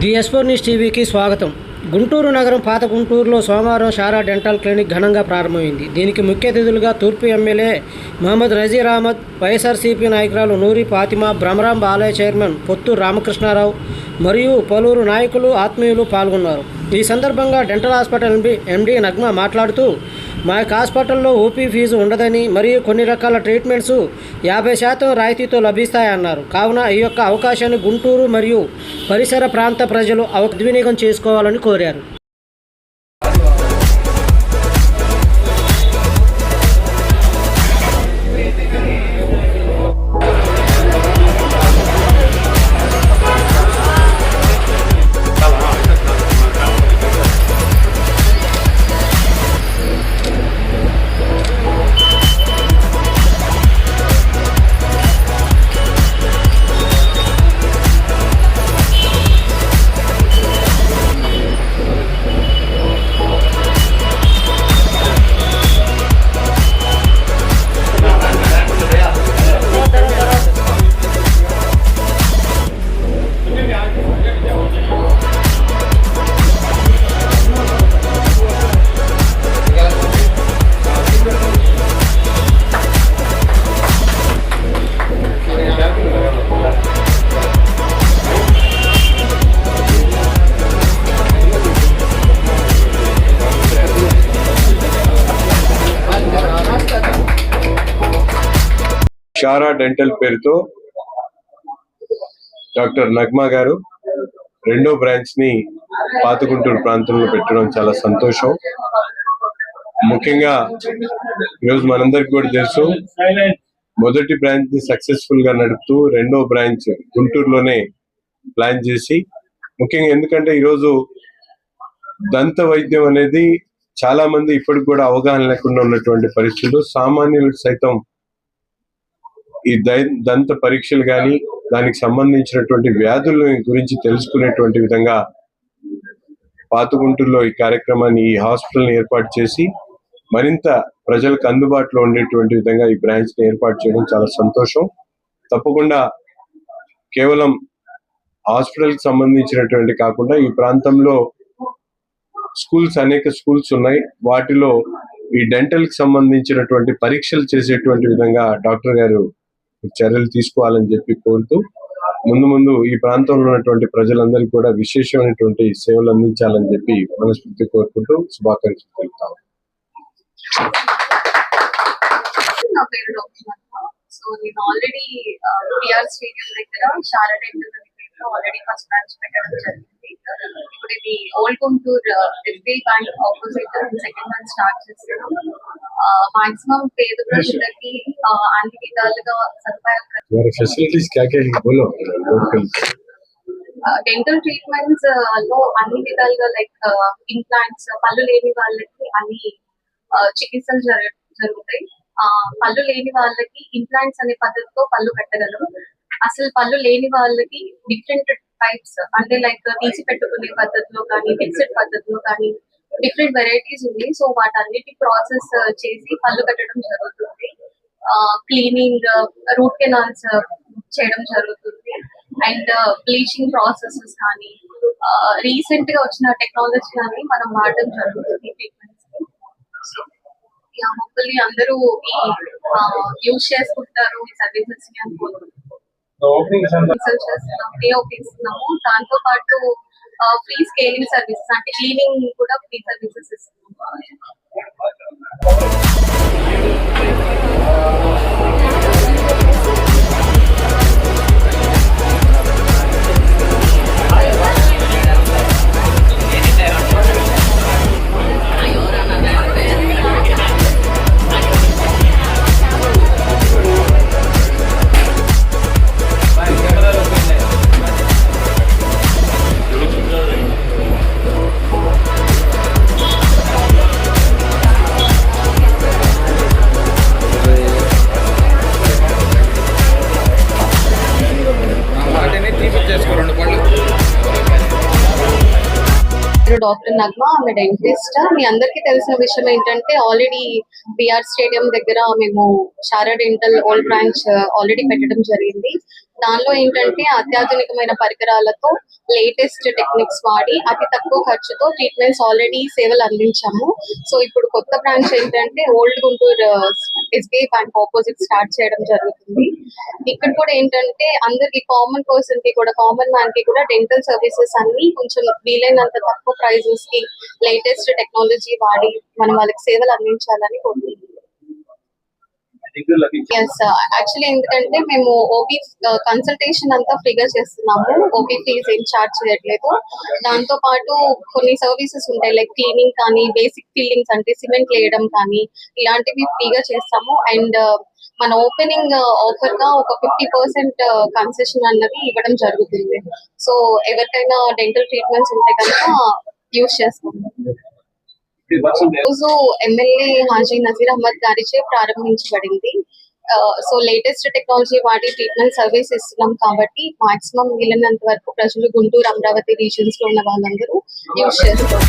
The ఎస్4 news టీవీకి స్వాగతం. గుంటూరు నగరం పాత గుంటూరులో సోమవారం షారా డెంటల్ క్లినిక్ ఘనంగా ప్రారంభమైంది. దీనికి ముఖ్య అతిథులుగా తూర్పు ఎమ్మెల్యే మహమ్మద్ నజీర్ అహ్మద్, వైఎస్ఆర్సీపీ నాయకురాలు నూరి ఫాతిమా, భ్రమరాం బాలయ్య చైర్మన్ పొత్తూరు రామకృష్ణారావు మరియు పలువురు నాయకులు, ఆత్మీయులు పాల్గొన్నారు. ఈ సందర్భంగా డెంటల్ హాస్పిటల్ ఎండీ నగ్మా మాట్లాడుతూ, మా హాస్పిటల్లో ఓపీ ఫీజు ఉండదని మరియు కొన్ని రకాల ట్రీట్మెంట్స్ 50% రాయితీతో లభిస్తాయన్నారు. కావున ఈ యొక్క అవకాశాన్ని గుంటూరు మరియు పరిసర ప్రాంత ప్రజలు సద్వినియోగం చేసుకోవాలని కోరారు. షారా డెంటల్ పేరుతో డాక్టర్ నగ్మా గారు రెండో బ్రాంచ్ ని పాత గుంటూరు ప్రాంతంలో పెట్టడం చాలా సంతోషం. ముఖ్యంగా ఈరోజు మనందరికి కూడా తెలుసు, మొదటి బ్రాంచ్ ని సక్సెస్ఫుల్ గా నడుపుతూ రెండో బ్రాంచ్ గుంటూరులోనే ప్లాన్ చేసి, ముఖ్యంగా ఎందుకంటే ఈరోజు దంత వైద్యం అనేది చాలా మంది ఇప్పటికి కూడా అవగాహన లేకుండా ఉన్నటువంటి పరిస్థితుల్లో సామాన్యులకు సైతం ఈ దంత పరీక్షలు కానీ దానికి సంబంధించినటువంటి వ్యాధుల గురించి తెలుసుకునేటువంటి విధంగా పాత గుంటూరులో ఈ కార్యక్రమాన్ని, ఈ హాస్పిటల్ని ఏర్పాటు చేసి మరింత ప్రజలకు అందుబాటులో ఉండేటువంటి విధంగా ఈ బ్రాంచ్ ని ఏర్పాటు చేయడం చాలా సంతోషం. తప్పకుండా కేవలం హాస్పిటల్ కి సంబంధించినటువంటి కాకుండా ఈ ప్రాంతంలో అనేక స్కూల్స్ ఉన్నాయి. వాటిలో ఈ డెంటల్ కి సంబంధించినటువంటి పరీక్షలు చేసేటువంటి విధంగా డాక్టర్ గారు చర్యలు తీసుకోవాలని చెప్పి కోరుతూ, ముందు ఈ ప్రాంతంలో ఉన్నటువంటి ప్రజలందరికీ కూడా విశేషమైనటువంటి సేవలు అందించాలని చెప్పి మనస్ఫూర్తి కోరుకుంటూ శుభాకాంక్షలు తెలుపుతాం. నా పేరు డాక్టర్. సో నేను ఆల్రెడీ పిఆర్ స్టేడియం దగ్గర Sarah dental already first branch పెట్టడం జరిగింది. ఇప్పుడు ఇది old Guntur SBI bank opposite second branch start చేస్తున్నాం. మాక్సిమం పేద ప్రజలకి అన్ని విధాలుగా సదుపాయాలు డెంటల్ ట్రీట్మెంట్స్ లో అన్ని విధాలుగా లైక్ ఇంప్లాంట్స్, పళ్ళు లేని వాళ్ళకి అన్ని చికిత్సలు జరుగుతాయి. పళ్ళు లేని వాళ్ళకి ఇంప్లాంట్స్ అనే పద్ధతితో పళ్ళు కట్టగలం. అసలు పళ్ళు లేని వాళ్ళకి డిఫరెంట్ టైప్స్, అంటే లైక్ తీసి పెట్టుకునే పద్ధతిలో కానీ, ఫిక్స్డ్ పద్ధతిలో కానీ డిఫరెంట్ వెరైటీస్ ఉన్నాయి. సో వాటన్నిటి ప్రాసెస్ చేసి పళ్ళు కట్టడం జరుగుతుంది. క్లీనింగ్, రూట్ కెనాల్స్ చేయడం జరుగుతుంది. అండ్ బ్లీచింగ్ ప్రాసెసెస్ కానీ, రీసెంట్ గా వచ్చిన టెక్నాలజీ కానీ మనం వాడడం జరుగుతుంది ట్రీట్మెంట్స్. హోప్ఫుల్లీ అందరూ యూజ్ చేసుకుంటారు ఈ సర్వీసెస్ ని అనుకుంటున్నాము. దాంతో పాటు ఫ్రీ స్కేలింగ్ సర్వీసెస్, అంటే క్లీనింగ్ కూడా ఫ్రీ సర్వీసెస్ ఇస్తున్నాము. డాక్టర్ నగ్మా, ఆమె డెంటిస్ట్. మీ అందరికీ తెలిసిన విషయం ఏంటంటే ఆల్రెడీ పిఆర్ స్టేడియం దగ్గర మేము Sarah dental old branch already పెట్టడం జరిగింది. దానిలో ఏంటంటే అత్యాధునికమైన పరికరాలతో లేటెస్ట్ టెక్నిక్స్ వాడి అతి తక్కువ ఖర్చుతో ట్రీట్మెంట్స్ ఆల్రెడీ సేవలు అందించాము. సో ఇప్పుడు కొత్త బ్రాంచ్ ఏంటంటే old Guntur SBI bank opposite start చేయడం జరుగుతుంది. ఇక్కడ కూడా ఏంటంటే అందరికి కామన్ పర్సన్ కి కూడా కామన్ మ్యాన్ కి కూడా డెంటల్ సర్వీసెస్ అన్ని కొంచెం వీలైనంత తక్కువ ప్రైజెస్ కి లేటెస్ట్ టెక్నాలజీ వాడి మనం వాళ్ళకి సేవలు అందించాలని కోరుకుంటున్నాం. ఎస్ యాక్చువల్లీ ఎందుకంటే మేము ఓపీ కన్సల్టేషన్ అంతా ఫ్రీగా చేస్తున్నాము. ఓపీ ఫీజ్ ఏం చార్జ్ చేయట్లేదు. దాంతో పాటు కొన్ని సర్వీసెస్ ఉంటాయి లైక్ క్లీనింగ్ కానీ బేసిక్ ఫిల్లింగ్స్ అంటే సిమెంట్ వేయడం కానీ ఇలాంటివి ఫ్రీగా చేస్తాము. అండ్ మన ఓపెనింగ్ ఆఫర్ గా ఒక 50% కన్సెషన్ అన్నది ఇవ్వడం జరుగుతుంది. సో ఎవరికైనా డెంటల్ ట్రీట్మెంట్స్ ఉంటే కనుక యూజ్ చేస్తాము. రోజు ఎమ్మెల్యే హాజీ నజీర్ అహ్మద్ గారిచే ప్రారంభించబడింది. సో లేటెస్ట్ టెక్నాలజీ వాడి ట్రీట్మెంట్ సర్వీస్ ఇస్తున్నాం కాబట్టి మాక్సిమం వీలైనంత వరకు ప్రజలు గుంటూరు అమరావతి రీజన్స్ లో ఉన్న వాళ్ళందరూ యూజ్ చేస్తారు.